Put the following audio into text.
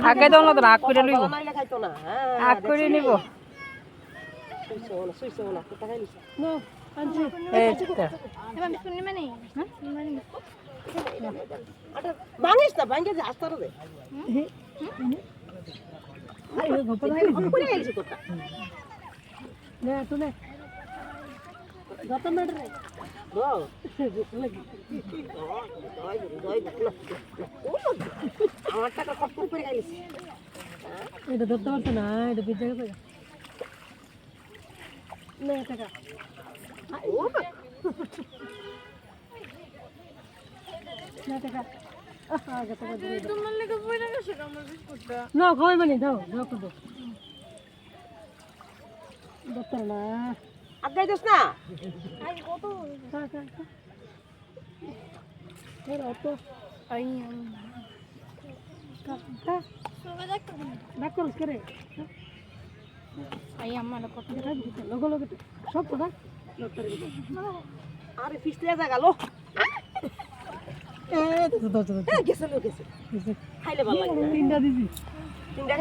আগে দাও না তো রাগ করে লইব নাইলে খাইতো না রাগ করে নিব সুইছো না কোথা খাইলিস নো আনছি এই তো এবার মিস করে মানে হ্যাঁ মানে আটা ভাঙিস না ভাঙে যে আস্তারে দে আরে গোপাল ভাই করে গেলিস কোথা নে তুলে যত মেডরে দাও আমার টাকা কষ্ট করে গেলিস এটা ধরতে পারছ না এটা পিছে গেছে নে টাকা ও নে টাকা আগে টাকা দিয়ে দাও তোমার লেগে পড়ে গেছে আমার বিস্কুটটা না খাওয়াই মানে দাও দাও কত ধরতে না আগাই দিস না আই কত খা খা খা এর অত আই খা খা সবাই দেখতে ডাক করস করে আই আমার কত দেখা দিতে লগো লগো সব তো ডাক আরে ফিসলে জায়গা লো এ তো তো গেছে লো গেছে খাইলে ভালো লাগে তিনটা দিছি তিনটা